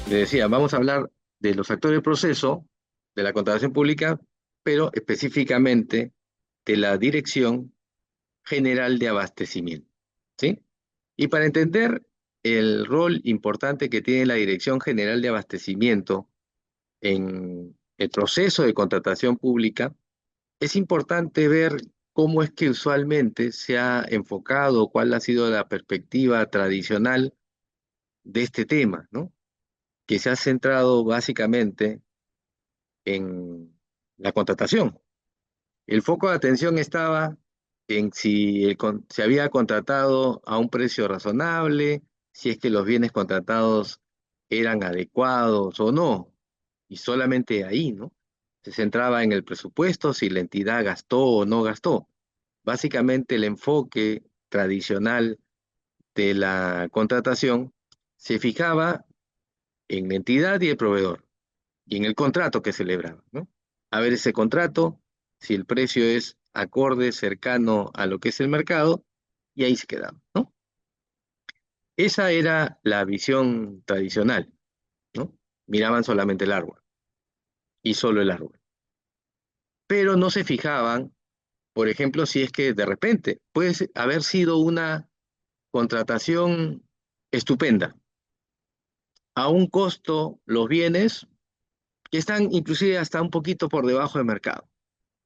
Le decía, vamos a hablar de los actores del proceso, de la contratación pública, pero específicamente de la Dirección General de Abastecimiento, ¿sí? Y para entender el rol importante que tiene la Dirección General de Abastecimiento en el proceso de contratación pública, es importante ver cómo es que usualmente se ha enfocado, cuál ha sido la perspectiva tradicional de este tema, ¿no? Que se ha centrado básicamente en la contratación. El foco de atención estaba en si se había contratado a un precio razonable, si es que los bienes contratados eran adecuados o no, y solamente ahí, ¿no? Se centraba en el presupuesto, si la entidad gastó o no gastó. Básicamente el enfoque tradicional de la contratación se fijaba en la entidad y el proveedor y en el contrato que celebraban, ¿no? A ver ese contrato, si el precio es acorde, cercano a lo que es el mercado, y ahí se quedaba, ¿no? Esa era la visión tradicional, ¿no? Miraban solamente el árbol, y solo el árbol. Pero no se fijaban, por ejemplo, si es que de repente puede haber sido una contratación estupenda, a un costo los bienes que están inclusive hasta un poquito por debajo del mercado.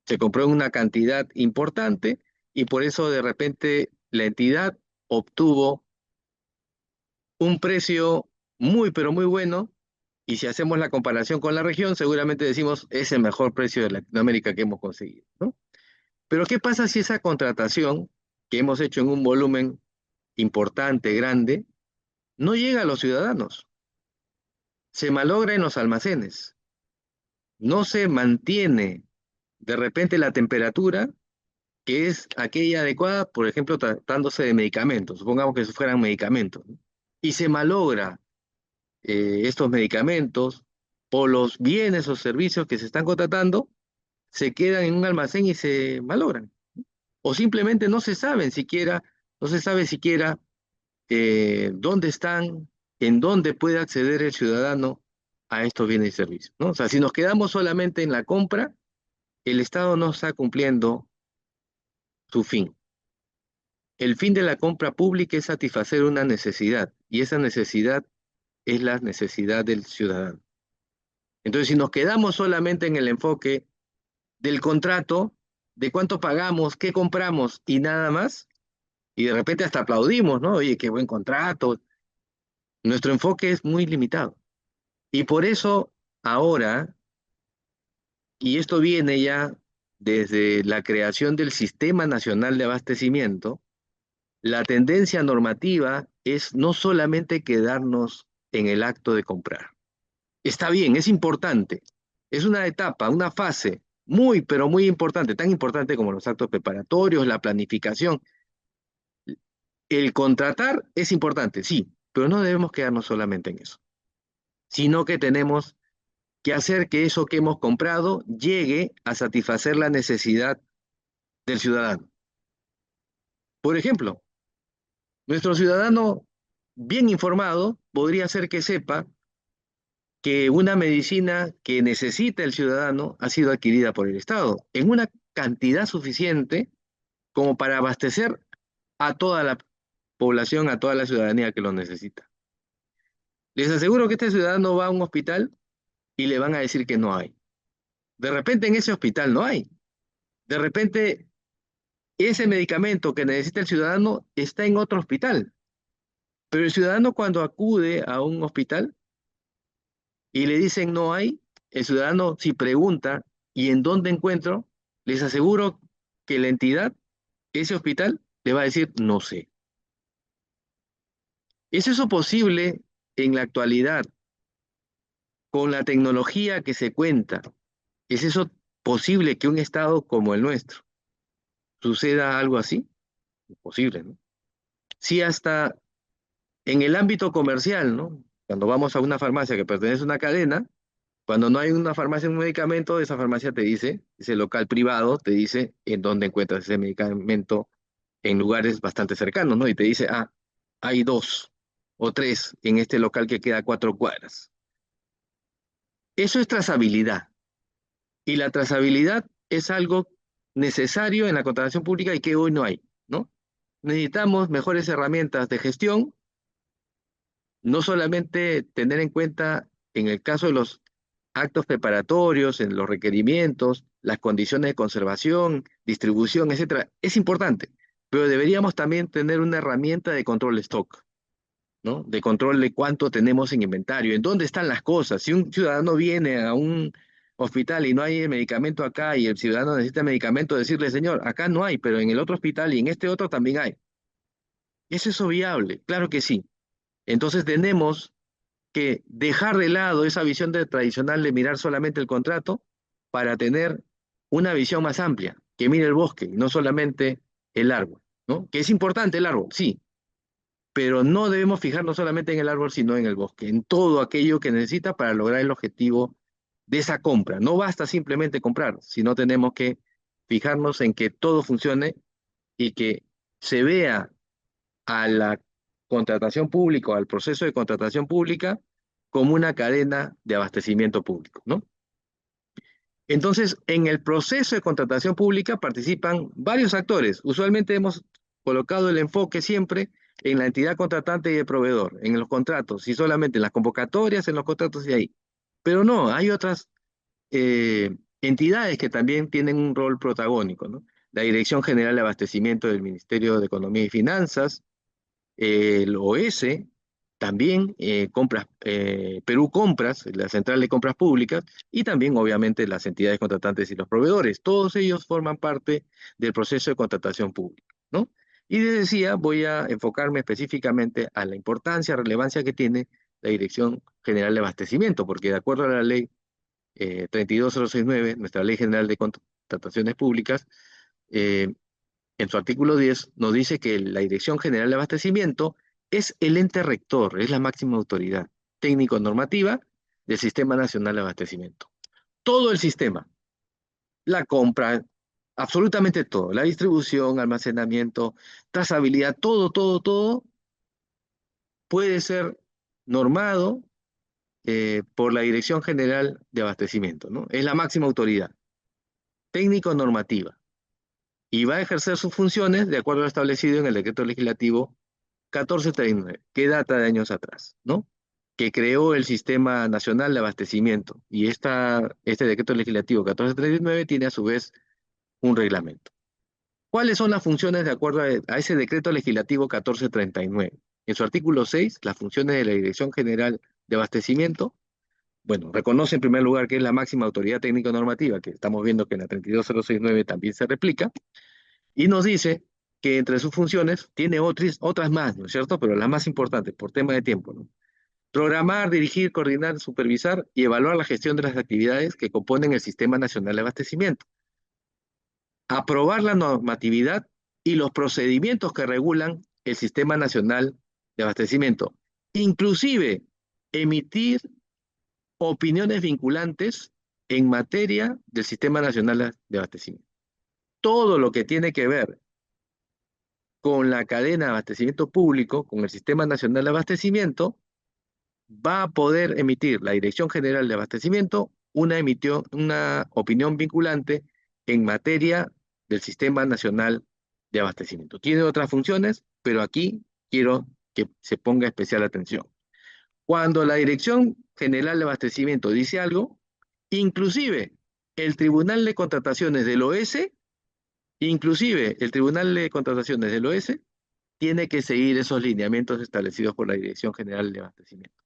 Se compró en una cantidad importante y por eso de repente la entidad obtuvo un precio muy, pero muy bueno. Y si hacemos la comparación con la región, seguramente decimos es el mejor precio de Latinoamérica que hemos conseguido, ¿no? Pero ¿qué pasa si esa contratación que hemos hecho en un volumen importante, grande, no llega a los ciudadanos? Se malogra en los almacenes, no se mantiene de repente la temperatura que es aquella adecuada, por ejemplo, tratándose de medicamentos, supongamos que fueran medicamentos, ¿no? Y se malogra estos medicamentos o los bienes o servicios que se están contratando, se quedan en un almacén y se malogran. O simplemente no se sabe siquiera dónde están, en dónde puede acceder el ciudadano a estos bienes y servicios, ¿no? O sea, si nos quedamos solamente en la compra, el Estado no está cumpliendo su fin. El fin de la compra pública es satisfacer una necesidad, y esa necesidad es la necesidad del ciudadano. Entonces, si nos quedamos solamente en el enfoque del contrato, de cuánto pagamos, qué compramos y nada más, y de repente hasta aplaudimos, ¿no? Oye, qué buen contrato. Nuestro enfoque es muy limitado. Y por eso ahora, y esto viene ya desde la creación del Sistema Nacional de Abastecimiento, la tendencia normativa es no solamente quedarnos en el acto de comprar. Está bien, es importante. Es una etapa, una fase muy, pero muy importante, tan importante como los actos preparatorios, la planificación. El contratar es importante, sí, pero no debemos quedarnos solamente en eso, sino que tenemos que hacer que eso que hemos comprado llegue a satisfacer la necesidad del ciudadano. Por ejemplo, nuestro ciudadano bien informado podría ser que sepa que una medicina que necesita el ciudadano ha sido adquirida por el Estado en una cantidad suficiente como para abastecer a toda la población, a toda la ciudadanía que lo necesita. Les aseguro que este ciudadano va a un hospital y le van a decir que no hay. De repente en ese hospital no hay. De repente ese medicamento que necesita el ciudadano está en otro hospital. Pero el ciudadano cuando acude a un hospital y le dicen no hay, el ciudadano si pregunta ¿y en dónde encuentro? Les aseguro que la entidad, ese hospital, le va a decir no sé. ¿Es eso posible en la actualidad con la tecnología que se cuenta? ¿Es eso posible que un estado como el nuestro suceda algo así? Imposible, ¿no? Si hasta en el ámbito comercial, ¿no? Cuando vamos a una farmacia que pertenece a una cadena, cuando no hay una farmacia, un medicamento, esa farmacia te dice, ese local privado te dice en dónde encuentras ese medicamento en lugares bastante cercanos, ¿no? Y te dice, ah, hay dos o tres en este local que queda a 4 cuadras. Eso es trazabilidad. Y la trazabilidad es algo necesario en la contratación pública y que hoy no hay, ¿no? Necesitamos mejores herramientas de gestión, no solamente tener en cuenta, en el caso de los actos preparatorios, en los requerimientos, las condiciones de conservación, distribución, etcétera, es importante, pero deberíamos también tener una herramienta de control de stock, ¿no? De control de cuánto tenemos en inventario, en dónde están las cosas. Si un ciudadano viene a un hospital y no hay el medicamento acá y el ciudadano necesita medicamento, decirle, señor, acá no hay, pero en el otro hospital y en este otro también hay. ¿Es eso viable? Claro que sí. Entonces tenemos que dejar de lado esa visión tradicional de mirar solamente el contrato para tener una visión más amplia, que mire el bosque, y no solamente el árbol, ¿no? Que es importante el árbol, sí, pero no debemos fijarnos solamente en el árbol, sino en el bosque, en todo aquello que necesita para lograr el objetivo de esa compra. No basta simplemente comprar, sino tenemos que fijarnos en que todo funcione y que se vea a la contratación pública o al proceso de contratación pública como una cadena de abastecimiento público, ¿no? Entonces, en el proceso de contratación pública participan varios actores. Usualmente hemos colocado el enfoque siempre en la entidad contratante y el proveedor, en los contratos, y solamente en las convocatorias, en los contratos y ahí. Pero no, hay otras entidades que también tienen un rol protagónico, ¿no? La Dirección General de Abastecimiento del Ministerio de Economía y Finanzas, el OS, también Perú Compras, la Central de Compras Públicas, y también obviamente las entidades contratantes y los proveedores. Todos ellos forman parte del proceso de contratación pública, ¿no? Y les decía, voy a enfocarme específicamente a la importancia, relevancia que tiene la Dirección General de Abastecimiento, porque de acuerdo a la ley 32069, nuestra Ley General de Contrataciones Públicas, eh, en su artículo 10 nos dice que la Dirección General de Abastecimiento es el ente rector, es la máxima autoridad técnico-normativa del Sistema Nacional de Abastecimiento. Todo el sistema, la compra, absolutamente todo, la distribución, almacenamiento, trazabilidad, todo puede ser normado por la Dirección General de Abastecimiento, ¿no? Es la máxima autoridad técnico-normativa y va a ejercer sus funciones de acuerdo a lo establecido en el decreto legislativo 1439, que data de años atrás, ¿no? Que creó el Sistema Nacional de Abastecimiento. Y este decreto legislativo 1439 tiene a su vez un reglamento. ¿Cuáles son las funciones de acuerdo a ese decreto legislativo 1439? En su artículo 6, las funciones de la Dirección General de Abastecimiento, bueno, reconoce en primer lugar que es la máxima autoridad técnico-normativa, que estamos viendo que en la 32069 también se replica, y nos dice que entre sus funciones tiene otras más, ¿no es cierto? Pero las más importantes, por tema de tiempo, ¿no? Programar, dirigir, coordinar, supervisar y evaluar la gestión de las actividades que componen el Sistema Nacional de Abastecimiento. Aprobar la normatividad y los procedimientos que regulan el Sistema Nacional de Abastecimiento. Inclusive, emitir opiniones vinculantes en materia del Sistema Nacional de Abastecimiento. Todo lo que tiene que ver con la cadena de abastecimiento público, con el Sistema Nacional de Abastecimiento, va a poder emitir la Dirección General de Abastecimiento una opinión vinculante en materia del Sistema Nacional de Abastecimiento. Tiene otras funciones, pero aquí quiero que se ponga especial atención. Cuando la Dirección General de Abastecimiento dice algo, inclusive el Tribunal de Contrataciones del OS, inclusive el Tribunal de Contrataciones del OS, tiene que seguir esos lineamientos establecidos por la Dirección General de Abastecimiento.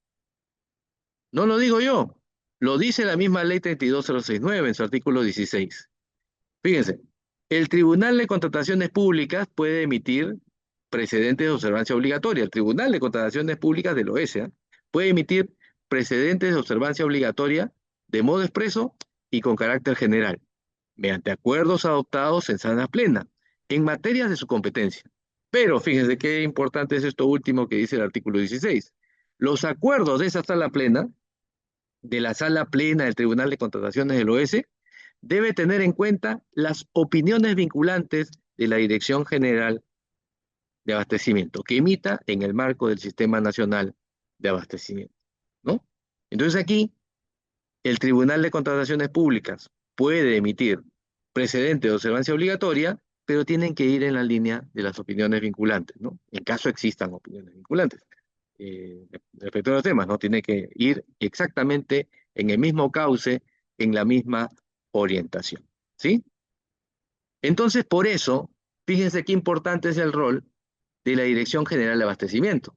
No lo digo yo, lo dice la misma ley 32069 en su artículo 16. Fíjense, el Tribunal de Contrataciones Públicas puede emitir precedentes de observancia obligatoria. El Tribunal de Contrataciones Públicas del OESA puede emitir precedentes de observancia obligatoria de modo expreso y con carácter general, mediante acuerdos adoptados en sala plena, en materias de su competencia. Pero fíjense qué importante es esto último que dice el artículo 16. Los acuerdos de esa sala plena, de la sala plena del Tribunal de Contrataciones del OS, debe tener en cuenta las opiniones vinculantes de la Dirección General de Abastecimiento, que emita en el marco del Sistema Nacional de Abastecimiento, ¿no? Entonces aquí el Tribunal de Contrataciones Públicas puede emitir precedente de observancia obligatoria, pero tienen que ir en la línea de las opiniones vinculantes, ¿no? En caso existan opiniones vinculantes. Respecto a los temas, ¿no? Tiene que ir exactamente en el mismo cauce, en la misma orientación, ¿sí? Entonces, por eso, fíjense qué importante es el rol de la Dirección General de Abastecimiento,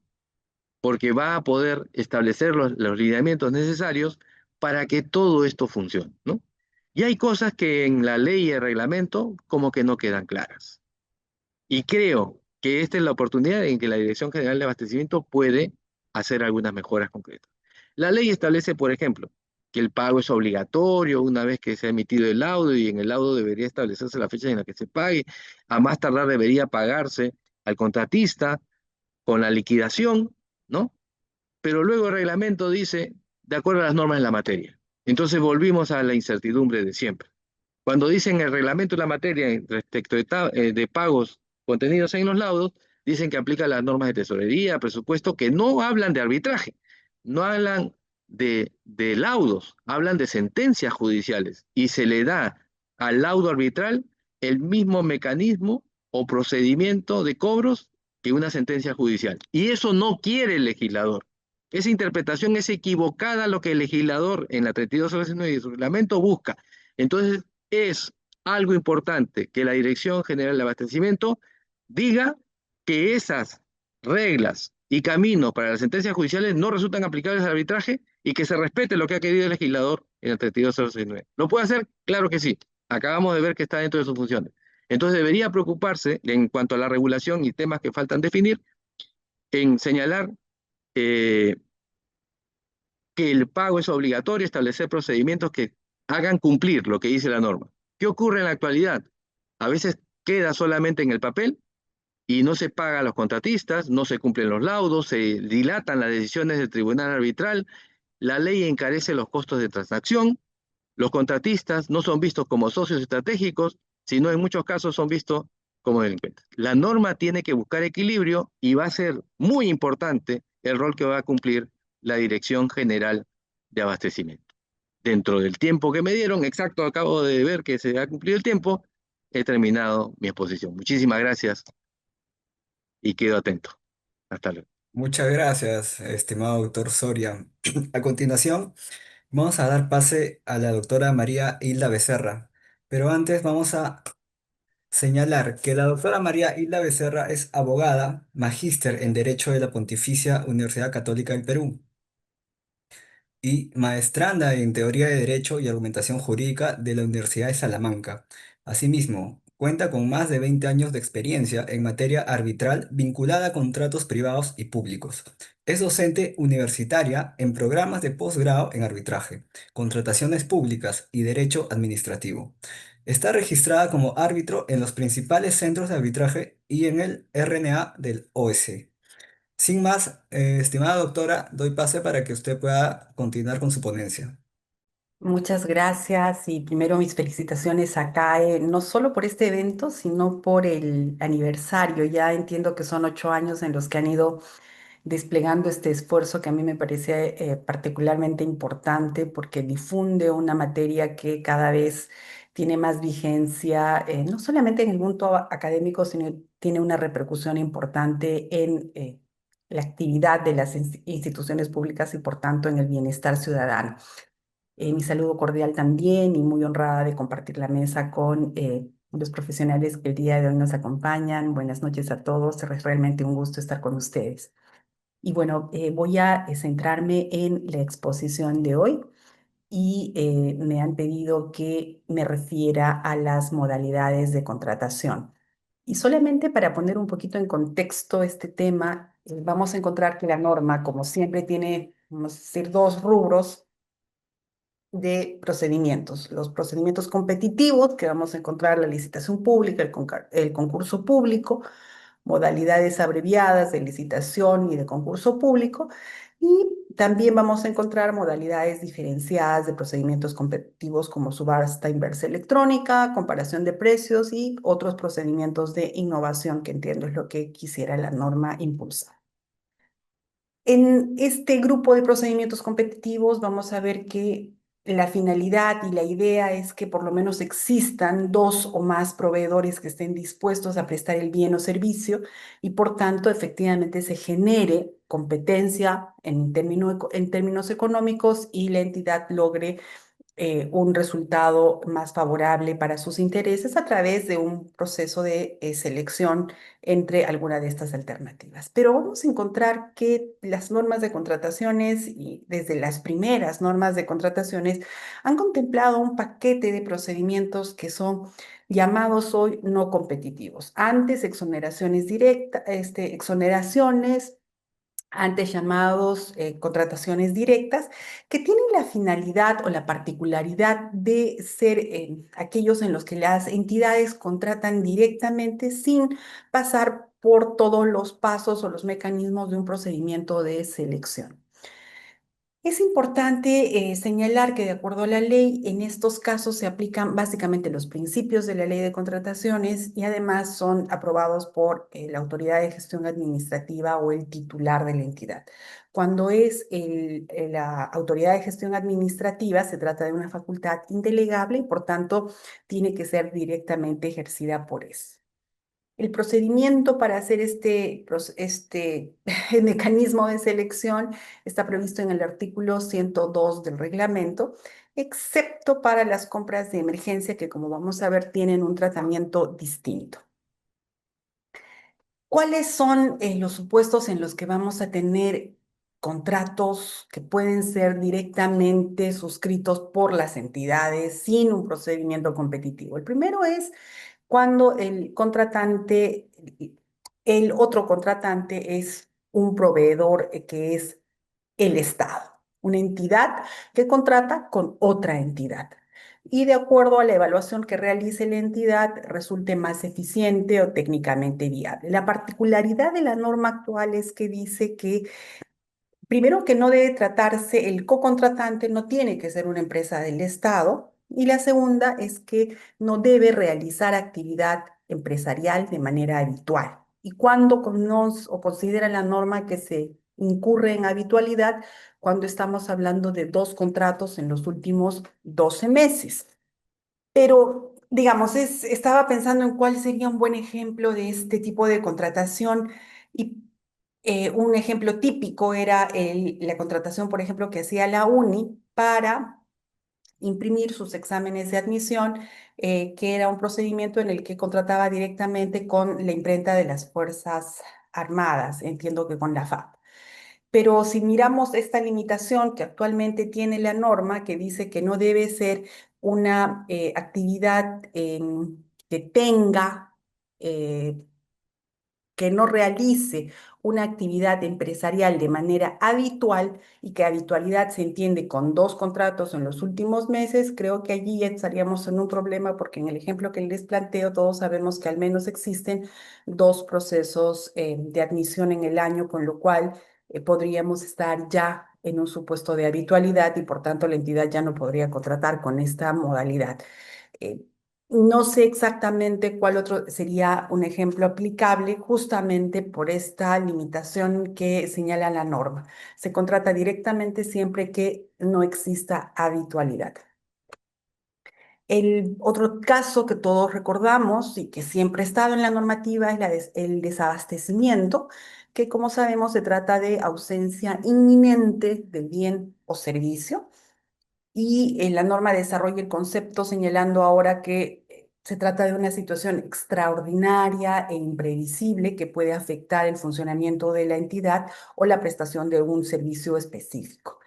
porque va a poder establecer los lineamientos necesarios para que todo esto funcione, ¿no? Y hay cosas que en la ley y el reglamento como que no quedan claras. Y creo que esta es la oportunidad en que la Dirección General de Abastecimiento puede hacer algunas mejoras concretas. La ley establece, por ejemplo, que el pago es obligatorio una vez que se ha emitido el laudo y en el laudo debería establecerse la fecha en la que se pague. A más tardar debería pagarse al contratista con la liquidación, ¿no? Pero luego el reglamento dice, de acuerdo a las normas de la materia. Entonces volvimos a la incertidumbre de siempre. Cuando dicen el reglamento de la materia respecto de pagos contenidos en los laudos, dicen que aplica las normas de tesorería, presupuesto, que no hablan de arbitraje, no hablan de laudos, hablan de sentencias judiciales y se le da al laudo arbitral el mismo mecanismo o procedimiento de cobros que una sentencia judicial. Y eso no quiere el legislador. Esa interpretación es equivocada a lo que el legislador en la 32 y su reglamento busca. Entonces, es algo importante que la Dirección General de Abastecimiento diga que esas reglas y caminos para las sentencias judiciales no resultan aplicables al arbitraje y que se respete lo que ha querido el legislador en el 3269. ¿Lo puede hacer? Claro que sí. Acabamos de ver que está dentro de sus funciones. Entonces debería preocuparse en cuanto a la regulación y temas que faltan definir, en señalar eh, que el pago es obligatorio, establecer procedimientos que hagan cumplir lo que dice la norma. ¿Qué ocurre en la actualidad? A veces queda solamente en el papel y no se paga a los contratistas, no se cumplen los laudos, se dilatan las decisiones del tribunal arbitral, la ley encarece los costos de transacción, los contratistas no son vistos como socios estratégicos, sino en muchos casos son vistos como delincuentes. La norma tiene que buscar equilibrio y va a ser muy importante el rol que va a cumplir la Dirección General de Abastecimiento. Dentro del tiempo que me dieron, exacto, acabo de ver que se ha cumplido el tiempo, he terminado mi exposición. Muchísimas gracias y quedo atento. Hasta luego. Muchas gracias, estimado doctor Soria. A continuación, vamos a dar pase a la doctora María Hilda Becerra. Pero antes vamos a señalar que la doctora María Hilda Becerra es abogada, magíster en Derecho de la Pontificia Universidad Católica del Perú y maestranda en Teoría de Derecho y Argumentación Jurídica de la Universidad de Salamanca. Asimismo, cuenta con más de 20 años de experiencia en materia arbitral vinculada a contratos privados y públicos. Es docente universitaria en programas de posgrado en arbitraje, contrataciones públicas y derecho administrativo. Está registrada como árbitro en los principales centros de arbitraje y en el RNA del OS. Sin más, estimada doctora, doy pase para que usted pueda continuar con su ponencia. Muchas gracias y primero mis felicitaciones a CAE, no solo por este evento, sino por el aniversario. Ya entiendo que son 8 años en los que han ido desplegando este esfuerzo que a mí me parece particularmente importante porque difunde una materia que cada vez tiene más vigencia, no solamente en el mundo académico, sino tiene una repercusión importante en la actividad de las instituciones públicas y por tanto en el bienestar ciudadano. Mi saludo cordial también y muy honrada de compartir la mesa con los profesionales que el día de hoy nos acompañan. Buenas noches a todos, es realmente un gusto estar con ustedes. Y bueno, voy a centrarme en la exposición de hoy y me han pedido que me refiera a las modalidades de contratación. Y solamente para poner un poquito en contexto este tema, vamos a encontrar que la norma, como siempre, tiene, vamos a decir, dos rubros de procedimientos. Los procedimientos competitivos, que vamos a encontrar la licitación pública, el concurso público, modalidades abreviadas de licitación y de concurso público, y también vamos a encontrar modalidades diferenciadas de procedimientos competitivos como subasta inversa electrónica, comparación de precios y otros procedimientos de innovación que entiendo es lo que quisiera la norma impulsar. En este grupo de procedimientos competitivos vamos a ver que la finalidad y la idea es que por lo menos existan dos o más proveedores que estén dispuestos a prestar el bien o servicio y por tanto efectivamente se genere competencia en términos económicos y la entidad logre un resultado más favorable para sus intereses a través de un proceso de selección entre alguna de estas alternativas. Pero vamos a encontrar que las normas de contrataciones y desde las primeras normas de contrataciones han contemplado un paquete de procedimientos que son llamados hoy no competitivos. Antes, exoneraciones directas, exoneraciones antes llamados contrataciones directas, que tienen la finalidad o la particularidad de ser aquellos en los que las entidades contratan directamente sin pasar por todos los pasos o los mecanismos de un procedimiento de selección. Es importante señalar que de acuerdo a la ley, en estos casos se aplican básicamente los principios de la ley de contrataciones y además son aprobados por la autoridad de gestión administrativa o el titular de la entidad. Cuando es la autoridad de gestión administrativa, se trata de una facultad indelegable y por tanto tiene que ser directamente ejercida por eso. El procedimiento para hacer este mecanismo de selección está previsto en el artículo 102 del reglamento, excepto para las compras de emergencia que, como vamos a ver, tienen un tratamiento distinto. ¿Cuáles son los supuestos en los que vamos a tener contratos que pueden ser directamente suscritos por las entidades sin un procedimiento competitivo? El primero es cuando el otro contratante es un proveedor que es el Estado, una entidad que contrata con otra entidad. Y de acuerdo a la evaluación que realice la entidad, resulte más eficiente o técnicamente viable. La particularidad de la norma actual es que dice que primero que no debe tratarse, el cocontratante no tiene que ser una empresa del Estado. Y la segunda es que no debe realizar actividad empresarial de manera habitual. Y cuando o considera la norma que se incurre en habitualidad, cuando estamos hablando de dos contratos en los últimos 12 meses. Pero, digamos, estaba pensando en cuál sería un buen ejemplo de este tipo de contratación y un ejemplo típico era la contratación, por ejemplo, que hacía la UNI para imprimir sus exámenes de admisión, que era un procedimiento en el que contrataba directamente con la imprenta de las Fuerzas Armadas, entiendo que con la FAP. Pero si miramos esta limitación que actualmente tiene la norma, que dice que no debe ser una actividad que tenga que no realice una actividad empresarial de manera habitual y que habitualidad se entiende con dos contratos en los últimos meses, creo que allí ya estaríamos en un problema porque en el ejemplo que les planteo todos sabemos que al menos existen dos procesos de admisión en el año, con lo cual podríamos estar ya en un supuesto de habitualidad y por tanto la entidad ya no podría contratar con esta modalidad. Eh, no sé exactamente cuál otro sería un ejemplo aplicable justamente por esta limitación que señala la norma. Se contrata directamente siempre que no exista habitualidad. El otro caso que todos recordamos y que siempre ha estado en la normativa es el desabastecimiento, que como sabemos se trata de ausencia inminente del bien o servicio y la norma desarrolla el concepto señalando ahora que se trata de una situación extraordinaria e imprevisible que puede afectar el funcionamiento de la entidad o la prestación de un servicio específico.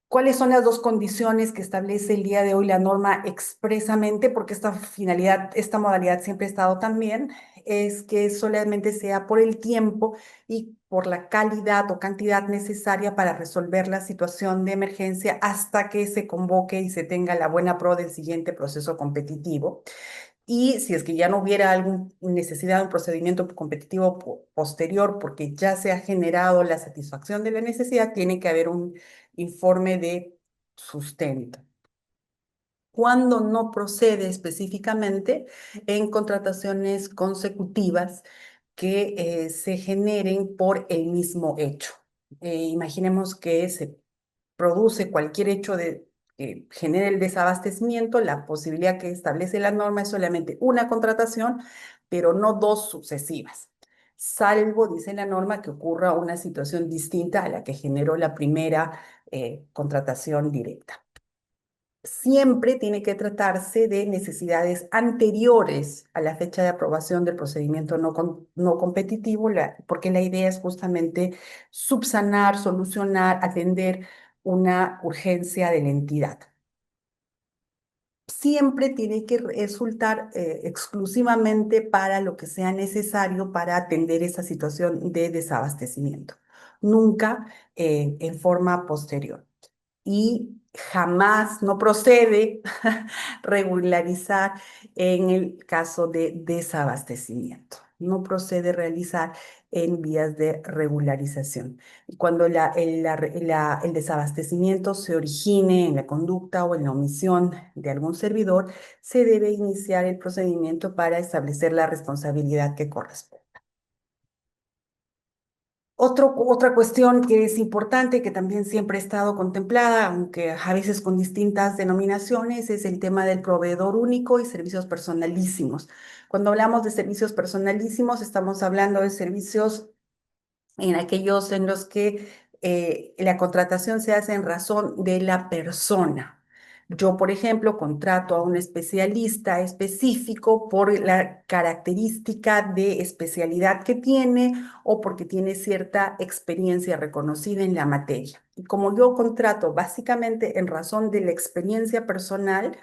¿Cuáles son las dos condiciones que establece el día de hoy la norma expresamente? Porque esta finalidad, esta modalidad siempre ha estado también, es que solamente sea por el tiempo y por la calidad o cantidad necesaria para resolver la situación de emergencia hasta que se convoque y se tenga la buena pro del siguiente proceso competitivo. Y si es que ya no hubiera alguna necesidad de un procedimiento competitivo posterior, porque ya se ha generado la satisfacción de la necesidad, tiene que haber un informe de sustento. Cuando no procede específicamente en contrataciones consecutivas que se generen por el mismo hecho. Imaginemos que se produce cualquier hecho que genere el desabastecimiento, la posibilidad que establece la norma es solamente una contratación, pero no dos sucesivas, salvo, dice la norma, que ocurra una situación distinta a la que generó la primera contratación directa. Siempre tiene que tratarse de necesidades anteriores a la fecha de aprobación del procedimiento no competitivo, porque la idea es justamente subsanar, solucionar, atender una urgencia de la entidad. Siempre tiene que resultar exclusivamente para lo que sea necesario para atender esa situación de desabastecimiento, nunca en forma posterior. Y jamás no procede regularizar en el caso de desabastecimiento. No procede realizar en vías de regularización. Cuando el desabastecimiento se origine en la conducta o en la omisión de algún servidor, se debe iniciar el procedimiento para establecer la responsabilidad que corresponde. Otra cuestión que es importante, que también siempre ha estado contemplada, aunque a veces con distintas denominaciones, es el tema del proveedor único y servicios personalísimos. Cuando hablamos de servicios personalísimos, estamos hablando de servicios en aquellos en los que la contratación se hace en razón de la persona. Yo, por ejemplo, contrato a un especialista específico por la característica de especialidad que tiene o porque tiene cierta experiencia reconocida en la materia. Y como yo contrato básicamente en razón de la experiencia personal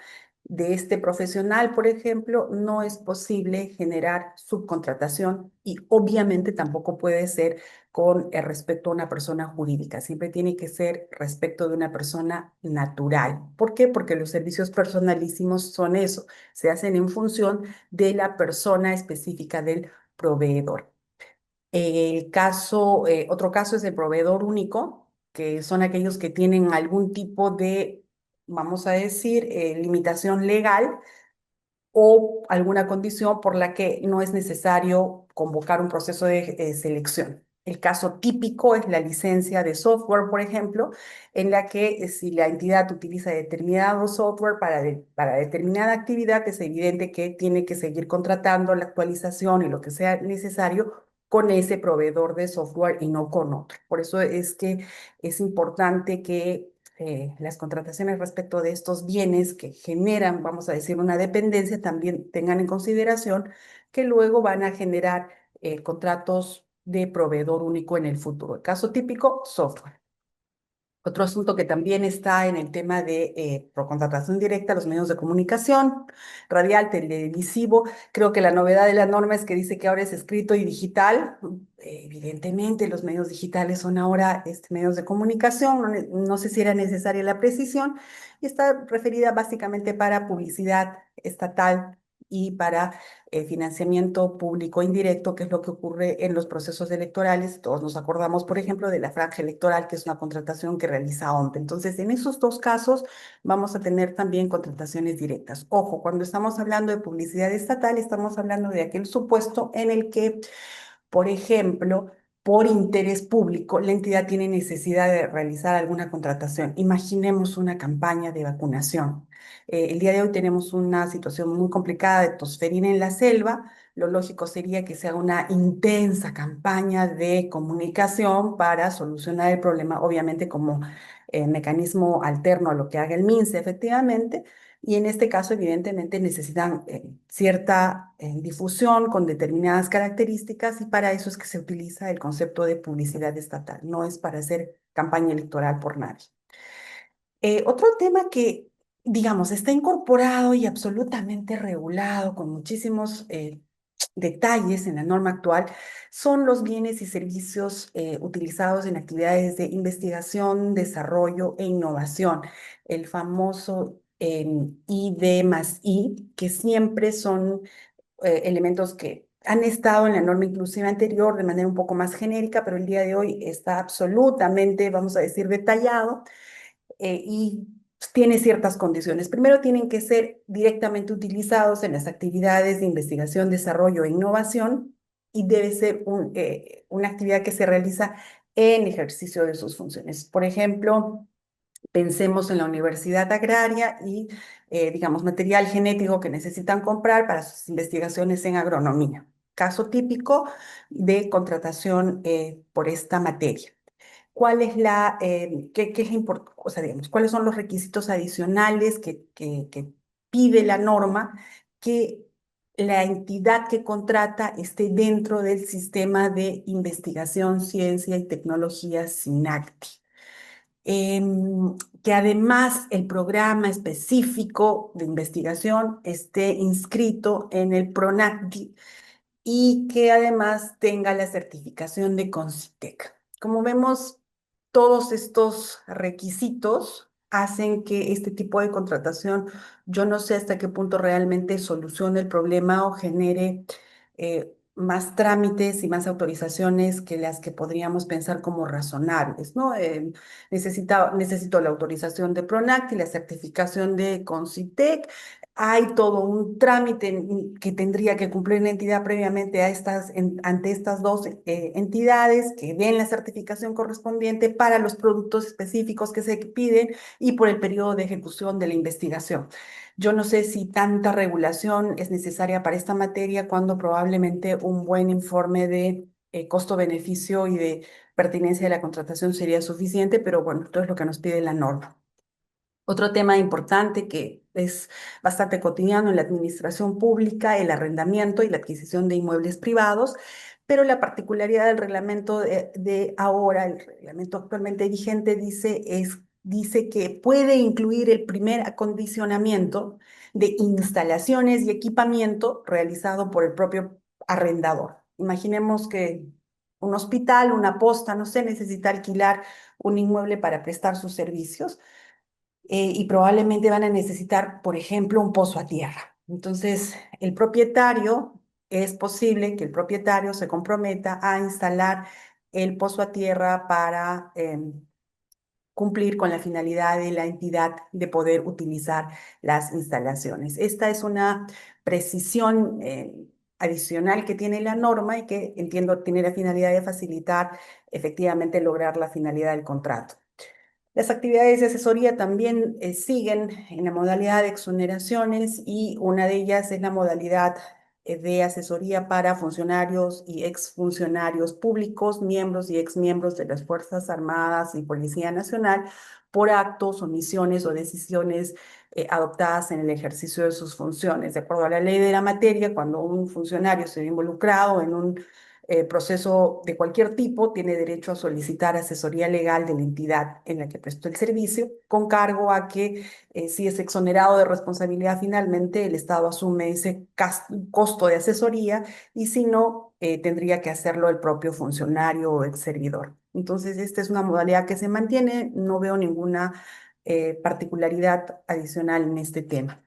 de este profesional, por ejemplo, no es posible generar subcontratación y obviamente tampoco puede ser con respecto a una persona jurídica. Siempre tiene que ser respecto de una persona natural. ¿Por qué? Porque los servicios personalísimos son eso, se hacen en función de la persona específica del proveedor. Otro caso es el proveedor único, que son aquellos que tienen algún tipo de, vamos a decir, limitación legal o alguna condición por la que no es necesario convocar un proceso de selección. El caso típico es la licencia de software, por ejemplo, en la que si la entidad utiliza determinado software para determinada actividad, es evidente que tiene que seguir contratando la actualización y lo que sea necesario con ese proveedor de software y no con otro. Por eso es que es importante que las contrataciones respecto de estos bienes que generan, vamos a decir, una dependencia, también tengan en consideración que luego van a generar contratos de proveedor único en el futuro. El caso típico, software. Otro asunto que también está en el tema de por contratación directa, los medios de comunicación, radial, televisivo. Creo que la novedad de la norma es que dice que ahora es escrito y digital. Evidentemente, los medios digitales son ahora medios de comunicación. No sé si era necesaria la precisión. Y está referida básicamente para publicidad estatal y para financiamiento público indirecto, que es lo que ocurre en los procesos electorales. Todos nos acordamos, por ejemplo, de la franja electoral, que es una contratación que realiza ONPE. Entonces, en esos dos casos vamos a tener también contrataciones directas. Ojo, cuando estamos hablando de publicidad estatal, estamos hablando de aquel supuesto en el que, por ejemplo, por interés público, la entidad tiene necesidad de realizar alguna contratación. Imaginemos una campaña de vacunación. El día de hoy tenemos una situación muy complicada de tosferina en la selva. Lo lógico sería que sea una intensa campaña de comunicación para solucionar el problema, obviamente como mecanismo alterno a lo que haga el MINSE, efectivamente. Y en este caso, evidentemente, necesitan cierta difusión con determinadas características y para eso es que se utiliza el concepto de publicidad estatal. No es para hacer campaña electoral por nadie. Otro tema que, digamos, está incorporado y absolutamente regulado con muchísimos detalles en la norma actual son los bienes y servicios utilizados en actividades de investigación, desarrollo e innovación, el famoso ID más I, que siempre son elementos que han estado en la norma inclusiva anterior de manera un poco más genérica, pero el día de hoy está absolutamente, vamos a decir, detallado y tiene ciertas condiciones. Primero, tienen que ser directamente utilizados en las actividades de investigación, desarrollo e innovación y debe ser una actividad que se realiza en ejercicio de sus funciones. Por ejemplo, Pensemos en la universidad agraria y, digamos, material genético que necesitan comprar para sus investigaciones en agronomía. Caso típico de contratación por esta materia. ¿Cuál es qué es o sea, digamos, cuáles son los requisitos adicionales que pide la norma que la entidad que contrata esté dentro del sistema de investigación, ciencia y tecnología SINACTI? Que además el programa específico de investigación esté inscrito en el PRONACTI y que además tenga la certificación de CONCITEC. Como vemos, todos estos requisitos hacen que este tipo de contratación, yo no sé hasta qué punto realmente solucione el problema o genere más trámites y más autorizaciones que las que podríamos pensar como razonables, ¿no? Necesito la autorización de PRONACT y la certificación de CONCITEC. Hay todo un trámite que tendría que cumplir la entidad previamente ante estas dos entidades que den la certificación correspondiente para los productos específicos que se piden y por el periodo de ejecución de la investigación. Yo no sé si tanta regulación es necesaria para esta materia cuando probablemente un buen informe de costo-beneficio y de pertinencia de la contratación sería suficiente, pero bueno, esto es lo que nos pide la norma. Otro tema importante que es bastante cotidiano en la administración pública, el arrendamiento y la adquisición de inmuebles privados, pero la particularidad del reglamento de ahora, el reglamento actualmente vigente, dice que puede incluir el primer acondicionamiento de instalaciones y equipamiento realizado por el propio arrendador. Imaginemos que un hospital, una posta, no sé, necesita alquilar un inmueble para prestar sus servicios y probablemente van a necesitar, por ejemplo, un pozo a tierra. Entonces, es posible que el propietario se comprometa a instalar el pozo a tierra para cumplir con la finalidad de la entidad de poder utilizar las instalaciones. Esta es una precisión adicional que tiene la norma y que entiendo tiene la finalidad de facilitar efectivamente lograr la finalidad del contrato. Las actividades de asesoría también siguen en la modalidad de exoneraciones y una de ellas es la modalidad de asesoría para funcionarios y exfuncionarios públicos, miembros y exmiembros de las Fuerzas Armadas y Policía Nacional por actos, omisiones o decisiones adoptadas en el ejercicio de sus funciones. De acuerdo a la ley de la materia, cuando un funcionario se ve involucrado en un proceso de cualquier tipo, tiene derecho a solicitar asesoría legal de la entidad en la que prestó el servicio, con cargo a que si es exonerado de responsabilidad finalmente, el Estado asume ese costo de asesoría y si no, tendría que hacerlo el propio funcionario o ex servidor. Entonces, esta es una modalidad que se mantiene, no veo ninguna particularidad adicional en este tema.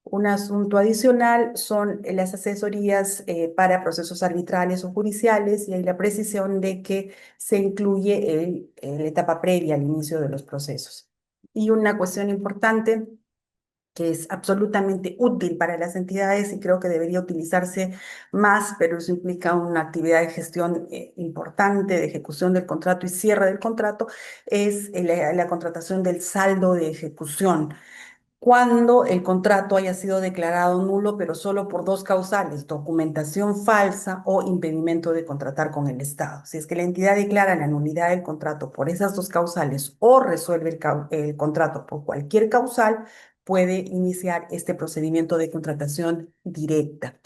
Un asunto adicional son las asesorías para procesos arbitrales o judiciales y hay la precisión de que se incluye la etapa previa al inicio de los procesos. Y una cuestión importante que es absolutamente útil para las entidades y creo que debería utilizarse más, pero eso implica una actividad de gestión importante, de ejecución del contrato y cierre del contrato, es la contratación del saldo de ejecución cuando el contrato haya sido declarado nulo, pero solo por dos causales, documentación falsa o impedimento de contratar con el Estado. Si es que la entidad declara la nulidad del contrato por esas dos causales o resuelve el contrato por cualquier causal, puede iniciar este procedimiento de contratación directa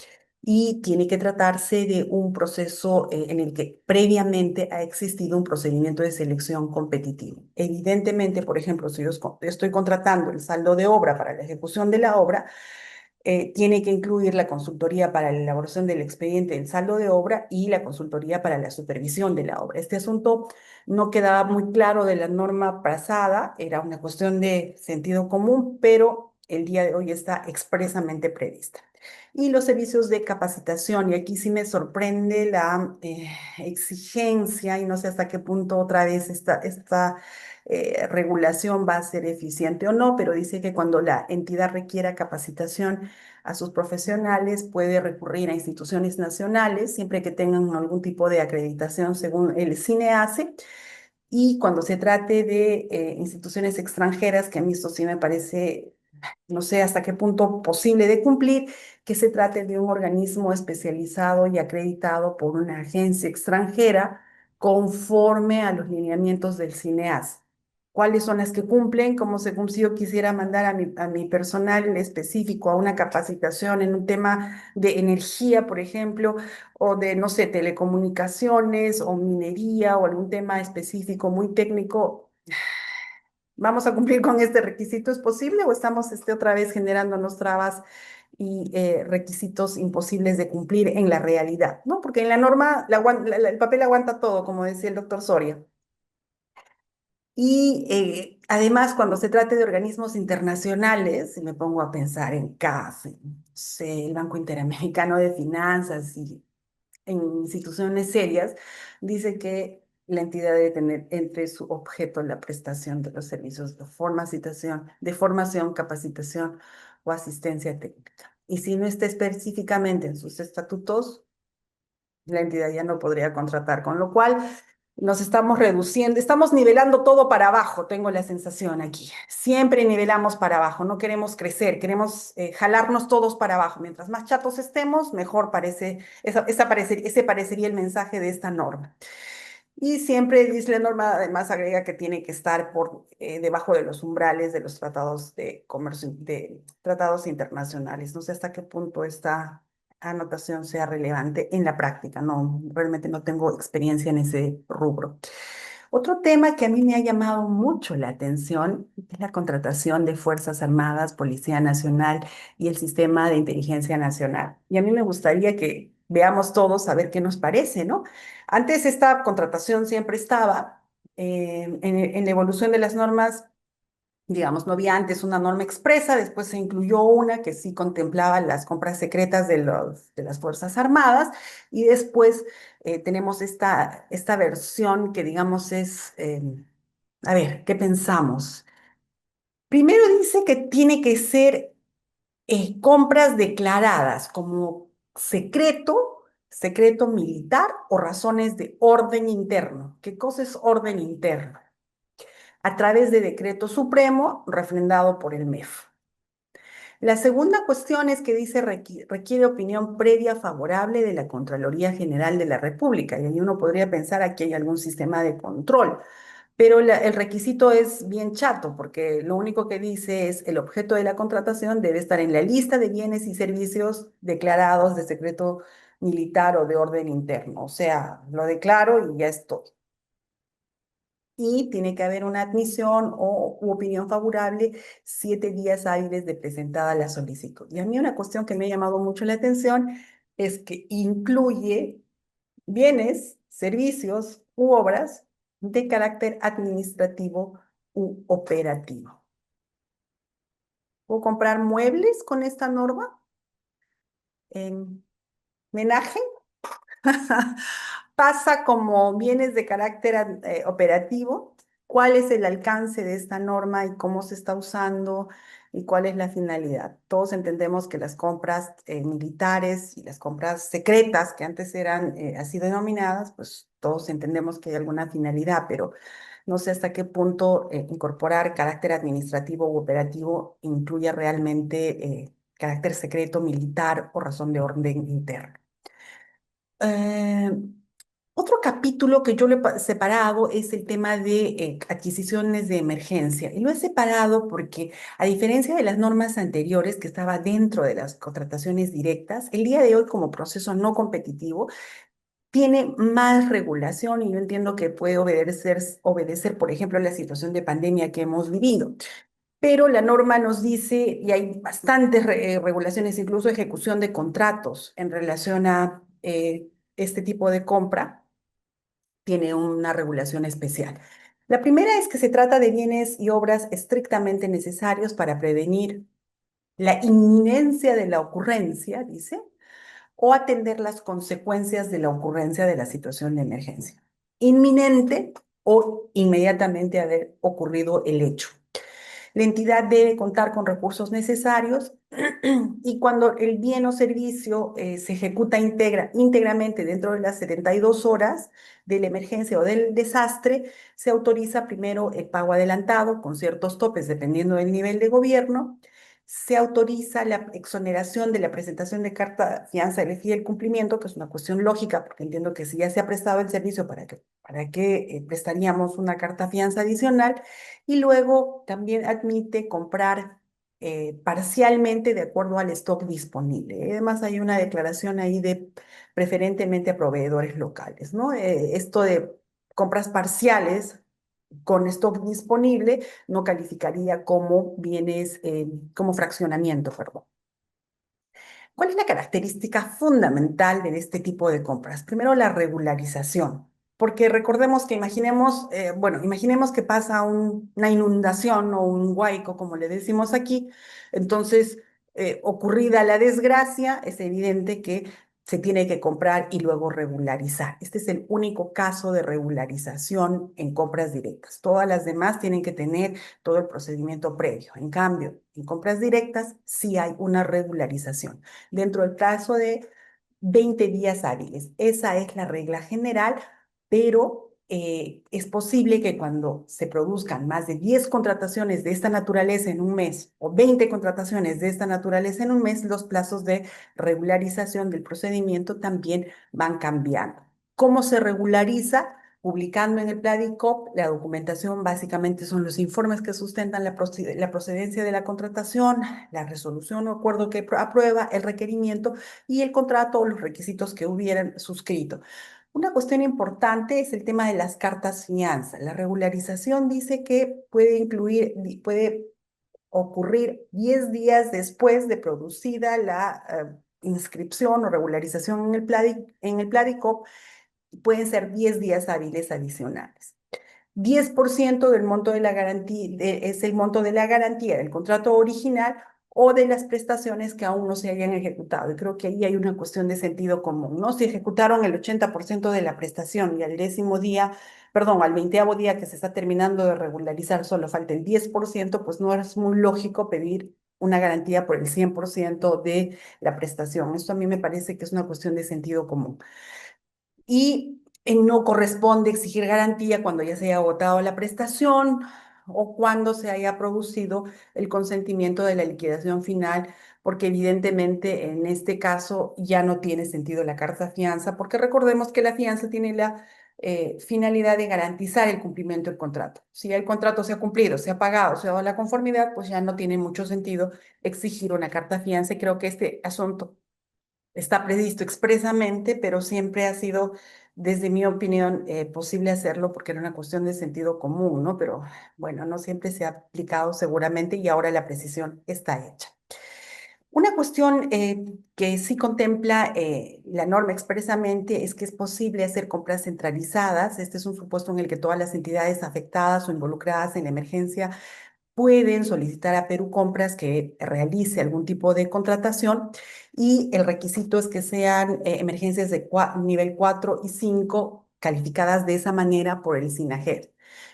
y tiene que tratarse de un proceso en el que previamente ha existido un procedimiento de selección competitivo. Evidentemente, por ejemplo, si yo estoy contratando el saldo de obra para la ejecución de la obra, tiene que incluir la consultoría para la elaboración del expediente del saldo de obra y la consultoría para la supervisión de la obra. Este asunto no quedaba muy claro de la norma pasada, era una cuestión de sentido común, pero el día de hoy está expresamente prevista. Y los servicios de capacitación, y aquí sí me sorprende la exigencia, y no sé hasta qué punto otra vez esta regulación va a ser eficiente o no, pero dice que cuando la entidad requiera capacitación a sus profesionales puede recurrir a instituciones nacionales, siempre que tengan algún tipo de acreditación según el CINEACE, Y cuando se trate de instituciones extranjeras, que a mí esto sí me parece, no sé hasta qué punto posible de cumplir, que se trate de un organismo especializado y acreditado por una agencia extranjera conforme a los lineamientos del CINEAS. ¿Cuáles son las que cumplen? Como según si yo quisiera mandar a mi personal específico a una capacitación en un tema de energía, por ejemplo, o de, no sé, telecomunicaciones o minería o algún tema específico muy técnico. ¿Vamos a cumplir con este requisito? ¿Es posible o estamos otra vez generándonos trabas y requisitos imposibles de cumplir en la realidad? ¿No? Porque en la norma el papel aguanta todo, como decía el doctor Soria. Y además, cuando se trate de organismos internacionales, si me pongo a pensar en CAF, en, no sé, el Banco Interamericano de Finanzas y en instituciones serias, dice que la entidad debe tener entre su objeto la prestación de los servicios de formación, capacitación o asistencia técnica. Y si no está específicamente en sus estatutos, la entidad ya no podría contratar, con lo cual nos estamos reduciendo, estamos nivelando todo para abajo, tengo la sensación aquí. Siempre nivelamos para abajo, no queremos crecer, queremos jalarnos todos para abajo. Mientras más chatos estemos, mejor parece, ese parecería el mensaje de esta norma. Y siempre dice la norma, además agrega que tiene que estar debajo de los umbrales de los tratados de comercio, de tratados internacionales. No sé hasta qué punto esta anotación sea relevante en la práctica. No, realmente no tengo experiencia en ese rubro. Otro tema que a mí me ha llamado mucho la atención es la contratación de Fuerzas Armadas, Policía Nacional y el Sistema de Inteligencia Nacional. Y a mí me gustaría que veamos todos a ver qué nos parece, ¿no? Antes esta contratación siempre estaba en la evolución de las normas, digamos, no había antes una norma expresa, después se incluyó una que sí contemplaba las compras secretas de las Fuerzas Armadas y después tenemos esta versión que digamos es, a ver, ¿qué pensamos? Primero dice que tiene que ser compras declaradas como secreto militar o razones de orden interno. ¿Qué cosa es orden interno? A través de decreto supremo refrendado por el MEF. La segunda cuestión es que dice requiere opinión previa favorable de la Contraloría General de la República. Y ahí uno podría pensar aquí hay algún sistema de control. Pero el requisito es bien chato, porque lo único que dice es el objeto de la contratación debe estar en la lista de bienes y servicios declarados de secreto militar o de orden interno. O sea, lo declaro y ya estoy. Y tiene que haber una admisión o u opinión favorable 7 días hábiles de presentada la solicitud. Y a mí una cuestión que me ha llamado mucho la atención es que incluye bienes, servicios u obras de carácter administrativo u operativo. ¿Puedo comprar muebles con esta norma? ¿Menaje? Pasa como bienes de carácter operativo. ¿Cuál es el alcance de esta norma y cómo se está usando y cuál es la finalidad? Todos entendemos que las compras militares y las compras secretas, que antes eran así denominadas, pues todos entendemos que hay alguna finalidad, pero no sé hasta qué punto incorporar carácter administrativo u operativo incluye realmente carácter secreto militar o razón de orden interno. Eh, Otro capítulo que yo le he separado es el tema de adquisiciones de emergencia. Y lo he separado porque, a diferencia de las normas anteriores que estaba dentro de las contrataciones directas, el día de hoy como proceso no competitivo tiene más regulación y yo entiendo que puede obedecer, por ejemplo, a la situación de pandemia que hemos vivido. Pero la norma nos dice, y hay bastantes regulaciones, incluso ejecución de contratos en relación a este tipo de compra tiene una regulación especial. La primera es que se trata de bienes y obras estrictamente necesarios para prevenir la inminencia de la ocurrencia, dice, o atender las consecuencias de la ocurrencia de la situación de emergencia. Inminente o inmediatamente haber ocurrido el hecho. La entidad debe contar con recursos necesarios y cuando el bien o servicio se ejecuta íntegramente dentro de las 72 horas de la emergencia o del desastre, se autoriza primero el pago adelantado con ciertos topes dependiendo del nivel de gobierno. Se autoriza la exoneración de la presentación de carta fianza del fiel cumplimiento, que es una cuestión lógica, porque entiendo que si ya se ha prestado el servicio, ¿para qué prestaríamos una carta fianza adicional? Y luego también admite comprar parcialmente de acuerdo al stock disponible. Y además hay una declaración ahí de preferentemente a proveedores locales, ¿no? Esto de compras parciales con stock disponible no calificaría como bienes, como fraccionamiento, perdón. ¿Cuál es la característica fundamental de este tipo de compras? Primero, la regularización, porque recordemos que imaginemos que pasa una inundación o un huaico, como le decimos aquí, entonces, ocurrida la desgracia, es evidente que se tiene que comprar y luego regularizar. Este es el único caso de regularización en compras directas. Todas las demás tienen que tener todo el procedimiento previo. En cambio, en compras directas sí hay una regularización dentro del plazo de 20 días hábiles. Esa es la regla general, pero es posible que cuando se produzcan más de 10 contrataciones de esta naturaleza en un mes o 20 contrataciones de esta naturaleza en un mes, los plazos de regularización del procedimiento también van cambiando. ¿Cómo se regulariza? Publicando en el Pladicop, la documentación básicamente son los informes que sustentan la procedencia de la contratación, la resolución o acuerdo que aprueba el requerimiento y el contrato o los requisitos que hubieran suscrito. Una cuestión importante es el tema de las cartas fianza. La regularización dice que puede ocurrir 10 días después de producida la inscripción o regularización en el Pladicop, pueden ser 10 días hábiles adicionales. 10% del monto de la garantía es el monto de la garantía del contrato original o de las prestaciones que aún no se hayan ejecutado. Y creo que ahí hay una cuestión de sentido común, ¿no? Si ejecutaron el 80% de la prestación y al 10.º día, perdón, al 20.º día que se está terminando de regularizar, solo falta el 10%, pues no es muy lógico pedir una garantía por el 100% de la prestación. Esto a mí me parece que es una cuestión de sentido común. Y no corresponde exigir garantía cuando ya se haya agotado la prestación o cuando se haya producido el consentimiento de la liquidación final, porque evidentemente en este caso ya no tiene sentido la carta fianza, porque recordemos que la fianza tiene la finalidad de garantizar el cumplimiento del contrato. Si el contrato se ha cumplido, se ha pagado, se ha dado la conformidad, pues ya no tiene mucho sentido exigir una carta fianza. Y creo que este asunto está previsto expresamente, pero siempre ha sido, desde mi opinión, posible hacerlo porque era una cuestión de sentido común, ¿no? Pero bueno, no siempre se ha aplicado seguramente y ahora la precisión está hecha. Una cuestión que sí contempla la norma expresamente es que es posible hacer compras centralizadas. Este es un supuesto en el que todas las entidades afectadas o involucradas en la emergencia pueden solicitar a Perú Compras que realice algún tipo de contratación y el requisito es que sean emergencias de nivel 4 y 5 calificadas de esa manera por el SINAGED.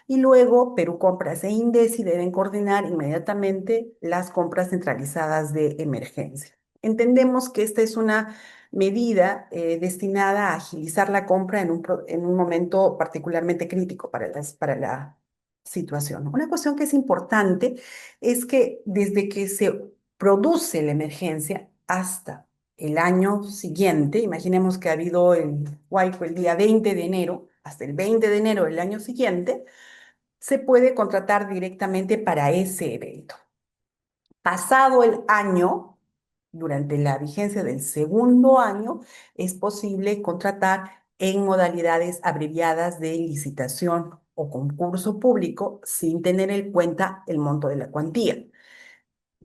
Y luego Perú Compras e INDECI deben coordinar inmediatamente las compras centralizadas de emergencia. Entendemos que esta es una medida destinada a agilizar la compra en un momento particularmente crítico para la situación. Una cuestión que es importante es que desde que se produce la emergencia hasta el año siguiente, imaginemos que ha habido el huaico el día 20 de enero, hasta el 20 de enero del año siguiente, se puede contratar directamente para ese evento. Pasado el año, durante la vigencia del segundo año, es posible contratar en modalidades abreviadas de licitación o concurso público sin tener en cuenta el monto de la cuantía.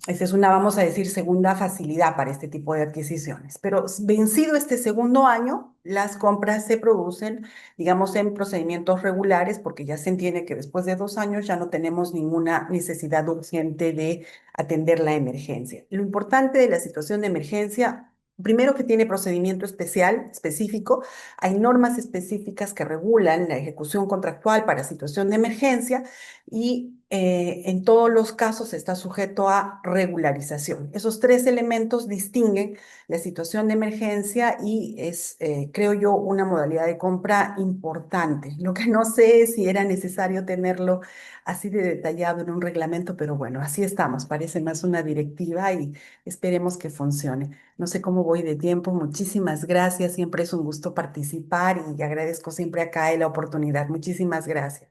Esa es una, vamos a decir, segunda facilidad para este tipo de adquisiciones. Pero vencido este segundo año, las compras se producen, digamos, en procedimientos regulares, porque ya se entiende que después de 2 años ya no tenemos ninguna necesidad urgente de atender la emergencia. Lo importante de la situación de emergencia, primero que tiene procedimiento especial, específico, hay normas específicas que regulan la ejecución contractual para situación de emergencia y en todos los casos está sujeto a regularización. Esos tres elementos distinguen la situación de emergencia y es, creo yo, una modalidad de compra importante. Lo que no sé es si era necesario tenerlo así de detallado en un reglamento, pero bueno, así estamos. Parece más una directiva y esperemos que funcione. No sé cómo voy de tiempo. Muchísimas gracias. Siempre es un gusto participar y agradezco siempre acá la oportunidad. Muchísimas gracias.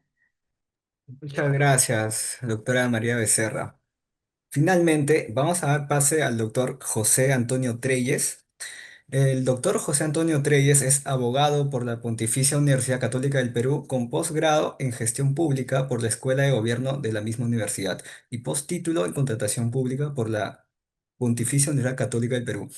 Muchas gracias, doctora María Becerra. Finalmente, vamos a dar pase al doctor José Antonio Treyes. El doctor José Antonio Treyes es abogado por la Pontificia Universidad Católica del Perú con posgrado en gestión pública por la Escuela de Gobierno de la misma universidad y postítulo en contratación pública por la Pontificia Universidad Católica del Perú,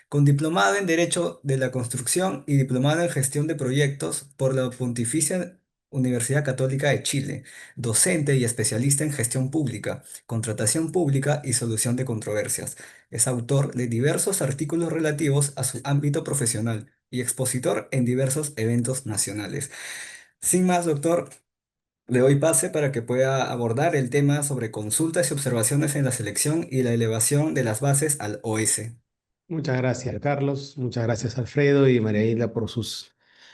con diplomado en Derecho de la Construcción y diplomado en Gestión de Proyectos por la Pontificia Universidad Católica de Chile, docente y especialista en gestión pública, contratación pública y solución de controversias. Es autor de diversos artículos relativos a su ámbito profesional y expositor en diversos eventos nacionales. Sin más, doctor, le doy pase para que pueda abordar el tema sobre consultas y observaciones en la selección y la elevación de las bases al OS. Muchas gracias, Carlos. Muchas gracias, Alfredo y María Hilda, por sus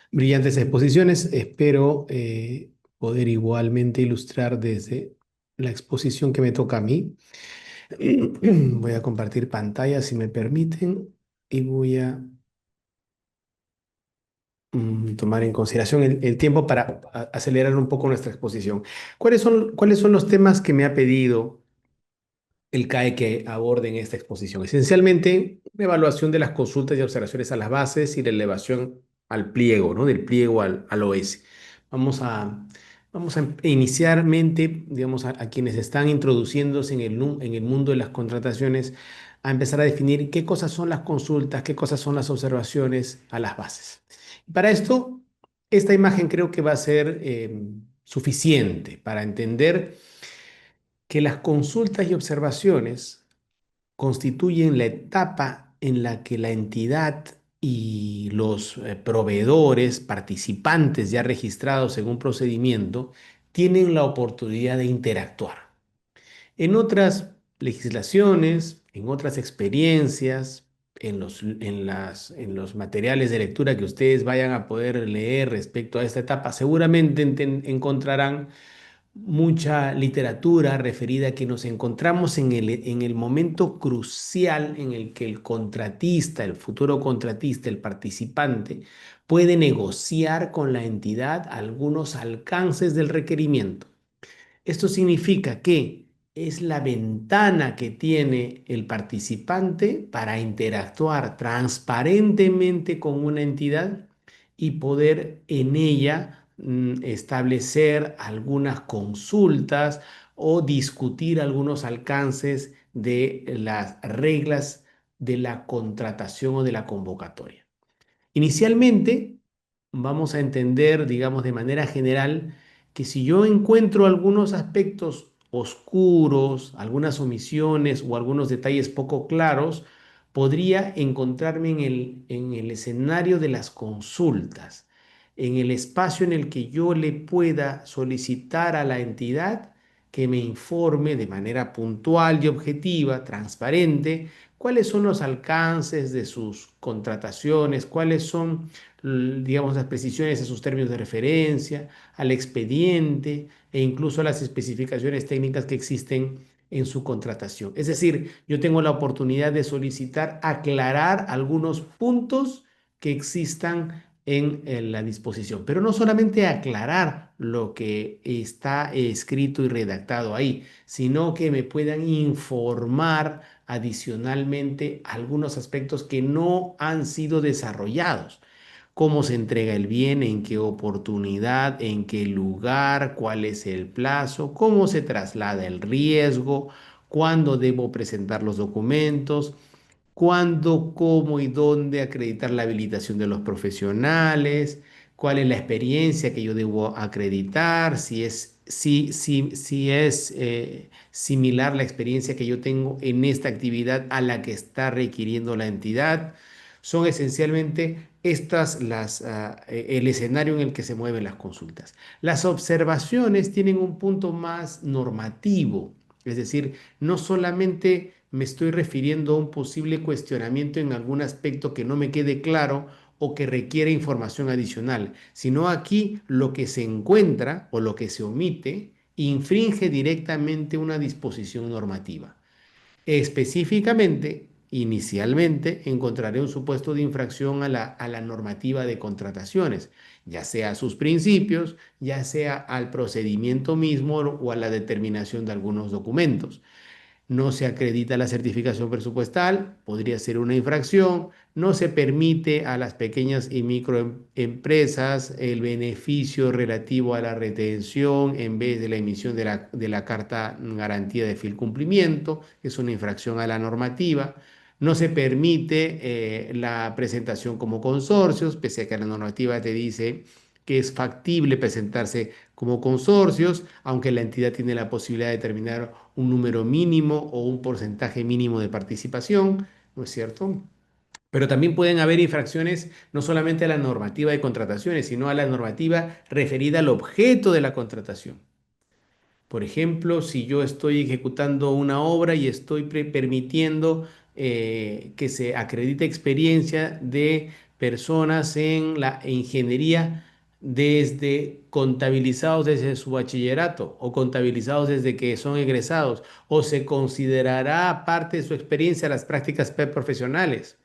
brillantes exposiciones. Espero poder igualmente ilustrar desde la exposición que me toca a mí. Voy a compartir pantalla, si me permiten, y voy a tomar en consideración el tiempo para acelerar un poco nuestra exposición. Cuáles son los temas que me ha pedido el CAE que aborde en esta exposición? Esencialmente, una evaluación de las consultas y observaciones a las bases y la elevación al pliego, ¿no? Del pliego al OS. Vamos a, vamos a inicialmente, digamos, a quienes están introduciéndose en el mundo de las contrataciones, a empezar a definir qué cosas son las consultas, qué cosas son las observaciones a las bases. Para esto, esta imagen creo que va a ser suficiente para entender que las consultas y observaciones constituyen la etapa en la que la entidad y los proveedores, participantes ya registrados en un procedimiento, tienen la oportunidad de interactuar. En otras legislaciones, en otras experiencias, en los materiales de lectura que ustedes vayan a poder leer respecto a esta etapa, seguramente encontrarán mucha literatura referida a que nos encontramos en el momento crucial en el que el contratista, el futuro contratista, el participante, puede negociar con la entidad algunos alcances del requerimiento. Esto significa que es la ventana que tiene el participante para interactuar transparentemente con una entidad y poder en ella establecer algunas consultas o discutir algunos alcances de las reglas de la contratación o de la convocatoria. Inicialmente, vamos a entender, digamos, de manera general, que si yo encuentro algunos aspectos oscuros, algunas omisiones o algunos detalles poco claros, podría encontrarme en el escenario de las consultas, en el espacio en el que yo le pueda solicitar a la entidad que me informe de manera puntual y objetiva, transparente, cuáles son los alcances de sus contrataciones, cuáles son, digamos, las precisiones de sus términos de referencia, al expediente e incluso a las especificaciones técnicas que existen en su contratación. Es decir, yo tengo la oportunidad de solicitar aclarar algunos puntos que existan en la disposición, pero no solamente aclarar lo que está escrito y redactado ahí, sino que me puedan informar adicionalmente algunos aspectos que no han sido desarrollados. Cómo se entrega el bien, en qué oportunidad, en qué lugar, cuál es el plazo, cómo se traslada el riesgo, cuándo debo presentar los documentos, cuándo, cómo y dónde acreditar la habilitación de los profesionales, cuál es la experiencia que yo debo acreditar, si es similar la experiencia que yo tengo en esta actividad a la que está requiriendo la entidad. son esencialmente el escenario en el que se mueven las consultas. Las observaciones tienen un punto más normativo, es decir, no solamente me estoy refiriendo a un posible cuestionamiento en algún aspecto que no me quede claro o que requiere información adicional, sino aquí lo que se encuentra o lo que se omite infringe directamente una disposición normativa. Específicamente, inicialmente, encontraré un supuesto de infracción a la normativa de contrataciones, ya sea a sus principios, ya sea al procedimiento mismo o a la determinación de algunos documentos. No se acredita la certificación presupuestal, podría ser una infracción. No se permite a las pequeñas y microempresas el beneficio relativo a la retención en vez de la emisión de la carta garantía de fiel cumplimiento, es una infracción a la normativa. No se permite la presentación como consorcios, pese a que la normativa te dice que es factible presentarse como consorcios, aunque la entidad tiene la posibilidad de determinar un número mínimo o un porcentaje mínimo de participación, ¿no es cierto? Pero también pueden haber infracciones no solamente a la normativa de contrataciones, sino a la normativa referida al objeto de la contratación. Por ejemplo, si yo estoy ejecutando una obra y estoy permitiendo que se acredite experiencia de personas en la ingeniería desde contabilizados desde su bachillerato o contabilizados desde que son egresados, o se considerará parte de su experiencia las prácticas profesionales,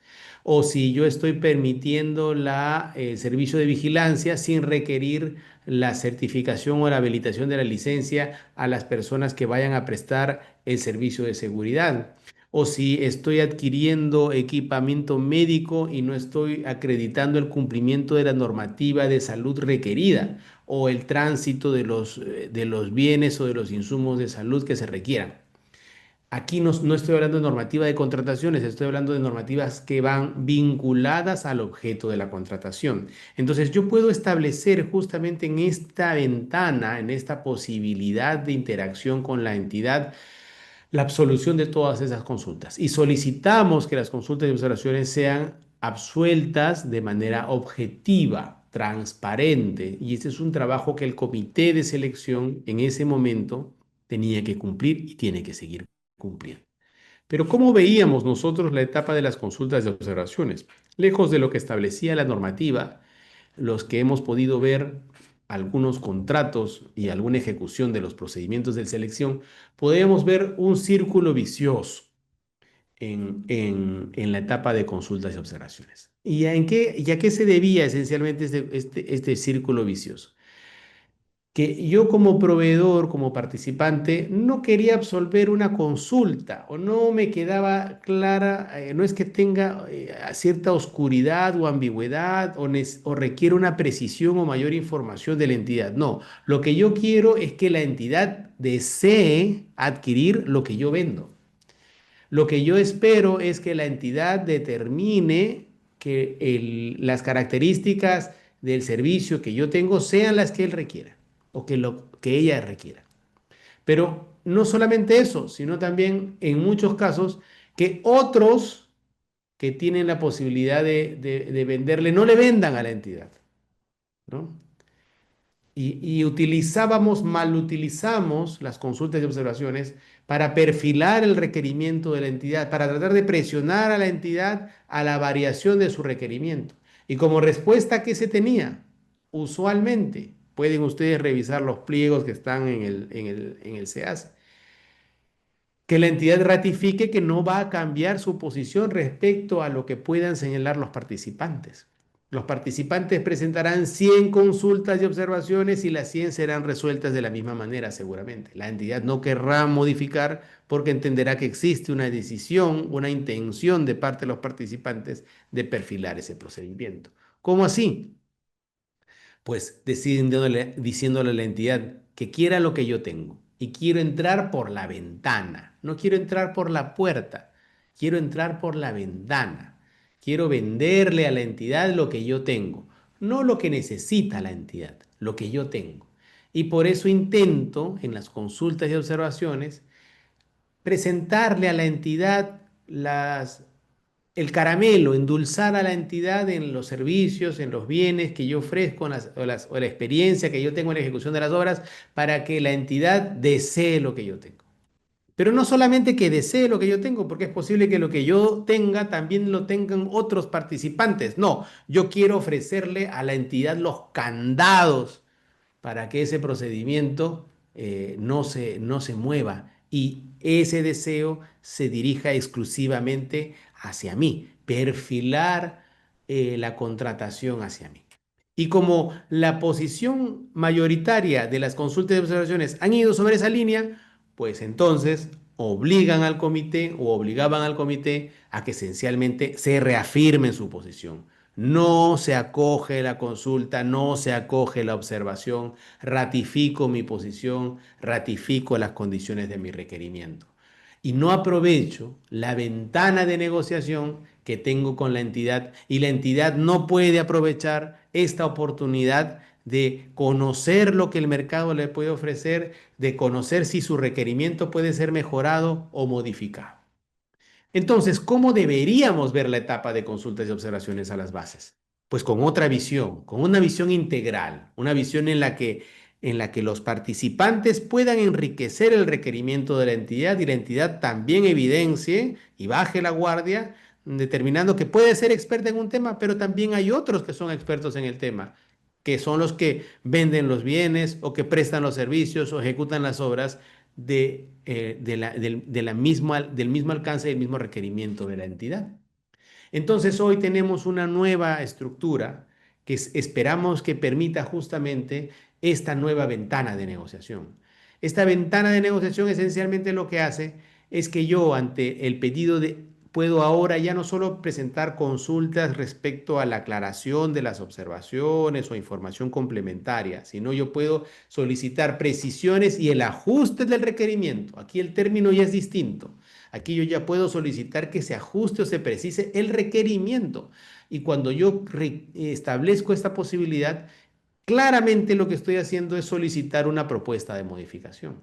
o si yo estoy permitiendo el servicio de vigilancia sin requerir la certificación o la habilitación de la licencia a las personas que vayan a prestar el servicio de seguridad. O si estoy adquiriendo equipamiento médico y no estoy acreditando el cumplimiento de la normativa de salud requerida o el tránsito de los bienes o de los insumos de salud que se requieran. Aquí no estoy hablando de normativa de contrataciones, estoy hablando de normativas que van vinculadas al objeto de la contratación. Entonces, yo puedo establecer justamente en esta ventana, en esta posibilidad de interacción con la entidad, la absolución de todas esas consultas. Y solicitamos que las consultas y observaciones sean absueltas de manera objetiva, transparente. Y este es un trabajo que el comité de selección en ese momento tenía que cumplir y tiene que seguir cumpliendo. Pero ¿cómo veíamos nosotros la etapa de las consultas de observaciones? Lejos de lo que establecía la normativa, los que hemos podido ver algunos contratos y alguna ejecución de los procedimientos de selección, podemos ver un círculo vicioso en la etapa de consultas y observaciones. ¿Y a qué se debía esencialmente este círculo vicioso? Que yo como proveedor, como participante, no quería absolver una consulta o no me quedaba clara, no es que tenga cierta oscuridad o ambigüedad o requiere una precisión o mayor información de la entidad. No, lo que yo quiero es que la entidad desee adquirir lo que yo vendo. Lo que yo espero es que la entidad determine que las características del servicio que yo tengo sean las que él requiera o que ella requiera. Pero no solamente eso, sino también en muchos casos que otros que tienen la posibilidad de venderle no le vendan a la entidad, ¿no? Y mal utilizamos las consultas y observaciones para perfilar el requerimiento de la entidad, para tratar de presionar a la entidad a la variación de su requerimiento. Y como respuesta que se tenía, usualmente, pueden ustedes revisar los pliegos que están en el SEAS, que la entidad ratifique que no va a cambiar su posición respecto a lo que puedan señalar los participantes. Los participantes presentarán 100 consultas y observaciones y las 100 serán resueltas de la misma manera, seguramente. La entidad no querrá modificar porque entenderá que existe una decisión, una intención de parte de los participantes de perfilar ese procedimiento. ¿Cómo así? Pues diciéndole a la entidad que quiera lo que yo tengo y quiero entrar por la ventana, no quiero entrar por la puerta, quiero entrar por la ventana, quiero venderle a la entidad lo que yo tengo, no lo que necesita la entidad, lo que yo tengo. Y por eso intento en las consultas y observaciones presentarle a la entidad el caramelo, endulzar a la entidad en los servicios, en los bienes que yo ofrezco, o la experiencia que yo tengo en la ejecución de las obras, para que la entidad desee lo que yo tengo. Pero no solamente que desee lo que yo tengo, porque es posible que lo que yo tenga también lo tengan otros participantes. No, yo quiero ofrecerle a la entidad los candados para que ese procedimiento no se mueva y ese deseo se dirija exclusivamente hacia mí, perfilar la contratación hacia mí. Y como la posición mayoritaria de las consultas de observaciones han ido sobre esa línea, pues entonces obligan al comité o obligaban al comité a que esencialmente se reafirme en su posición. No se acoge la consulta, no se acoge la observación, ratifico mi posición, ratifico las condiciones de mi requerimiento. Y no aprovecho la ventana de negociación que tengo con la entidad y la entidad no puede aprovechar esta oportunidad de conocer lo que el mercado le puede ofrecer, de conocer si su requerimiento puede ser mejorado o modificado. Entonces, ¿cómo deberíamos ver la etapa de consultas y observaciones a las bases? Pues con otra visión, con una visión integral, una visión en la que los participantes puedan enriquecer el requerimiento de la entidad y la entidad también evidencie y baje la guardia, determinando que puede ser experta en un tema, pero también hay otros que son expertos en el tema, que son los que venden los bienes o que prestan los servicios o ejecutan las obras del mismo alcance y el mismo requerimiento de la entidad. Entonces hoy tenemos una nueva estructura que esperamos que permita justamente esta nueva ventana de negociación. Esta ventana de negociación esencialmente lo que hace es que yo ante el pedido puedo ahora ya no solo presentar consultas respecto a la aclaración de las observaciones o información complementaria, sino yo puedo solicitar precisiones y el ajuste del requerimiento. Aquí el término ya es distinto. Aquí yo ya puedo solicitar que se ajuste o se precise el requerimiento. Y cuando yo establezco esta posibilidad, claramente lo que estoy haciendo es solicitar una propuesta de modificación.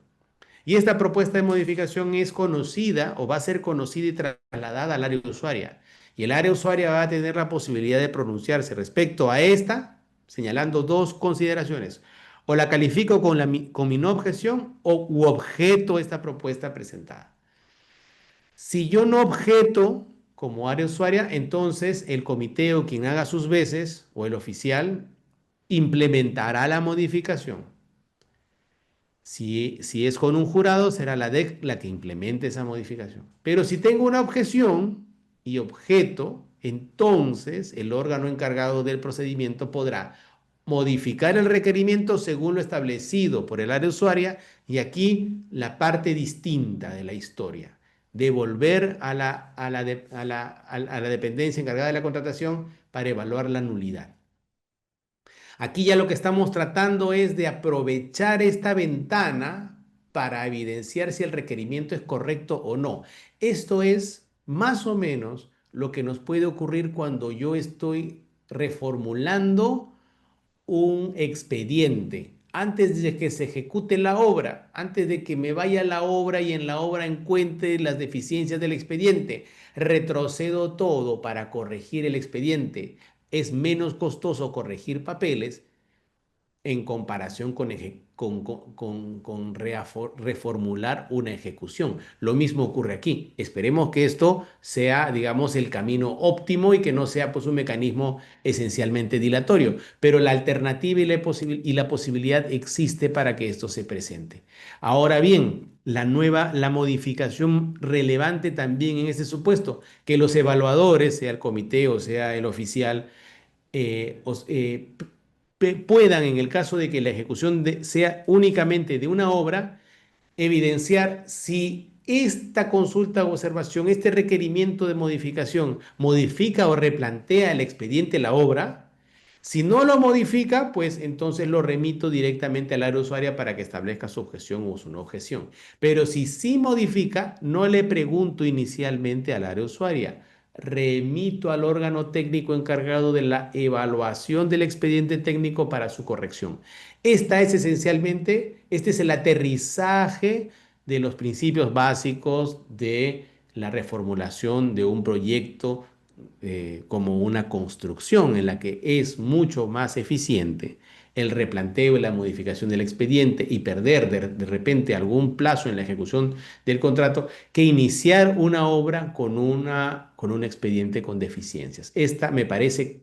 Y esta propuesta de modificación es conocida o va a ser conocida y trasladada al área usuaria. Y el área usuaria va a tener la posibilidad de pronunciarse respecto a esta, señalando dos consideraciones. O la califico con mi no objeción u objeto esta propuesta presentada. Si yo no objeto como área usuaria, entonces el comité o quien haga sus veces o el oficial implementará la modificación. Si es con un jurado, será la DEC la que implemente esa modificación. Pero si tengo una objeción y objeto, entonces el órgano encargado del procedimiento podrá modificar el requerimiento según lo establecido por el área usuaria y aquí la parte distinta de la historia. Devolver a la dependencia encargada de la contratación para evaluar la nulidad. Aquí ya lo que estamos tratando es de aprovechar esta ventana para evidenciar si el requerimiento es correcto o no. Esto es más o menos lo que nos puede ocurrir cuando yo estoy reformulando un expediente. Antes de que se ejecute la obra, antes de que me vaya a la obra y en la obra encuentre las deficiencias del expediente, retrocedo todo para corregir el expediente. Es menos costoso corregir papeles en comparación con reformular una ejecución. Lo mismo ocurre aquí. Esperemos que esto sea, digamos, el camino óptimo y que no sea pues, un mecanismo esencialmente dilatorio, pero la alternativa y la posibilidad existe para que esto se presente. Ahora bien, la modificación relevante también en este supuesto, que los evaluadores, sea el comité o sea el oficial, puedan, en el caso de que la ejecución sea únicamente de una obra, evidenciar si esta consulta o observación, este requerimiento de modificación, modifica o replantea el expediente, la obra. Si no lo modifica, pues entonces lo remito directamente al área usuaria para que establezca su objeción o su no objeción. Pero si sí modifica, no le pregunto inicialmente al área usuaria, remito al órgano técnico encargado de la evaluación del expediente técnico para su corrección. Este es el aterrizaje de los principios básicos de la reformulación de un proyecto como una construcción en la que es mucho más eficiente el replanteo y la modificación del expediente y perder de repente algún plazo en la ejecución del contrato que iniciar una obra con un expediente con deficiencias. Esta me parece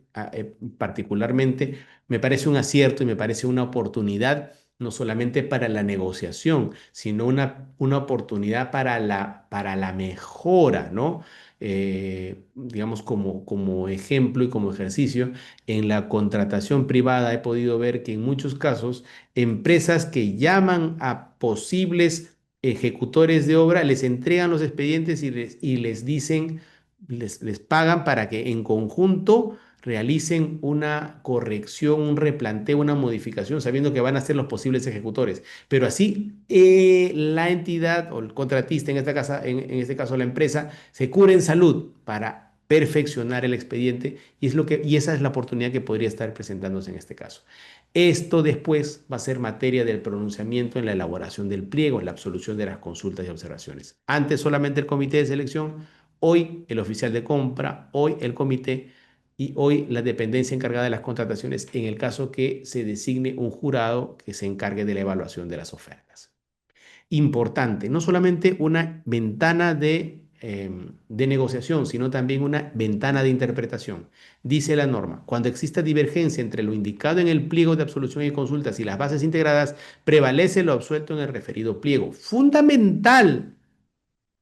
particularmente, me parece un acierto y me parece una oportunidad no solamente para la negociación, sino una oportunidad para la mejora, ¿no? Digamos, como ejemplo y como ejercicio, en la contratación privada he podido ver que en muchos casos empresas que llaman a posibles ejecutores de obra les entregan los expedientes y les dicen, les pagan para que en conjunto realicen una corrección, un replanteo, una modificación, sabiendo que van a ser los posibles ejecutores. Pero así la entidad o el contratista, en este caso la empresa, se cura en salud para perfeccionar el expediente y esa es la oportunidad que podría estar presentándose en este caso. Esto después va a ser materia del pronunciamiento en la elaboración del pliego, en la absolución de las consultas y observaciones. Antes solamente el comité de selección, hoy el oficial de compra, hoy el comité y hoy la dependencia encargada de las contrataciones en el caso que se designe un jurado que se encargue de la evaluación de las ofertas. Importante, no solamente una ventana de negociación, sino también una ventana de interpretación. Dice la norma, cuando exista divergencia entre lo indicado en el pliego de absolución y consultas y las bases integradas, prevalece lo absuelto en el referido pliego. Fundamental,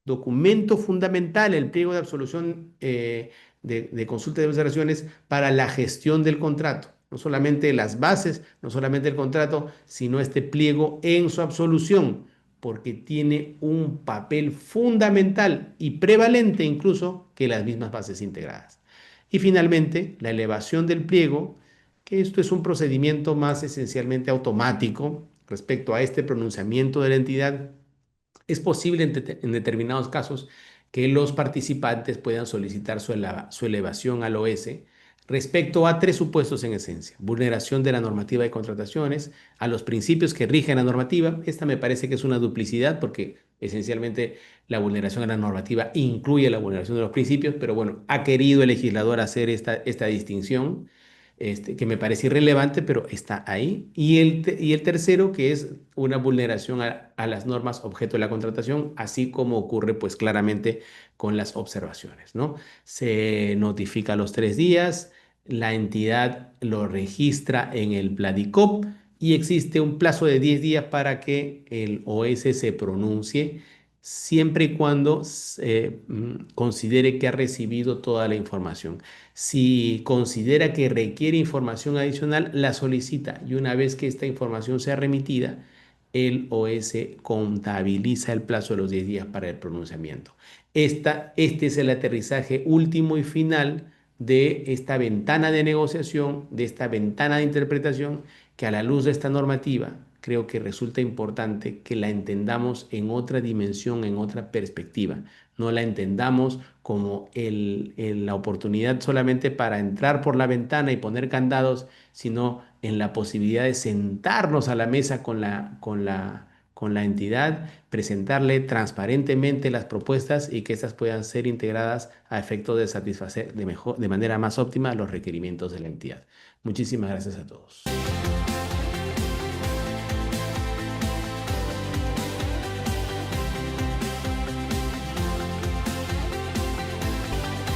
documento fundamental, el pliego de absolución de consulta de observaciones para la gestión del contrato. No solamente las bases, no solamente el contrato, sino este pliego en su absolución, porque tiene un papel fundamental y prevalente incluso que las mismas bases integradas. Y finalmente, la elevación del pliego, que esto es un procedimiento más esencialmente automático respecto a este pronunciamiento de la entidad. Es posible en determinados casos que los participantes puedan solicitar su elevación al OS respecto a tres supuestos en esencia: vulneración de la normativa de contrataciones, a los principios que rigen la normativa. Esta me parece que es una duplicidad porque esencialmente la vulneración a la normativa incluye la vulneración de los principios, pero bueno, ha querido el legislador hacer esta distinción que me parece irrelevante, pero está ahí. Y el tercero, que es una vulneración a las normas objeto de la contratación, así como ocurre pues claramente con las observaciones, ¿no? Se notifica a los 3 días, la entidad lo registra en el Pladicop y existe un plazo de 10 días para que el OS se pronuncie, siempre y cuando considere que ha recibido toda la información. Si considera que requiere información adicional, la solicita y una vez que esta información sea remitida, el OS contabiliza el plazo de los 10 días para el pronunciamiento. Este es el aterrizaje último y final de esta ventana de negociación, de esta ventana de interpretación, que a la luz de esta normativa creo que resulta importante que la entendamos en otra dimensión, en otra perspectiva. No la entendamos como la oportunidad solamente para entrar por la ventana y poner candados, sino en la posibilidad de sentarnos a la mesa con la entidad, presentarle transparentemente las propuestas y que éstas puedan ser integradas a efecto de satisfacer de manera más óptima los requerimientos de la entidad. Muchísimas gracias a todos.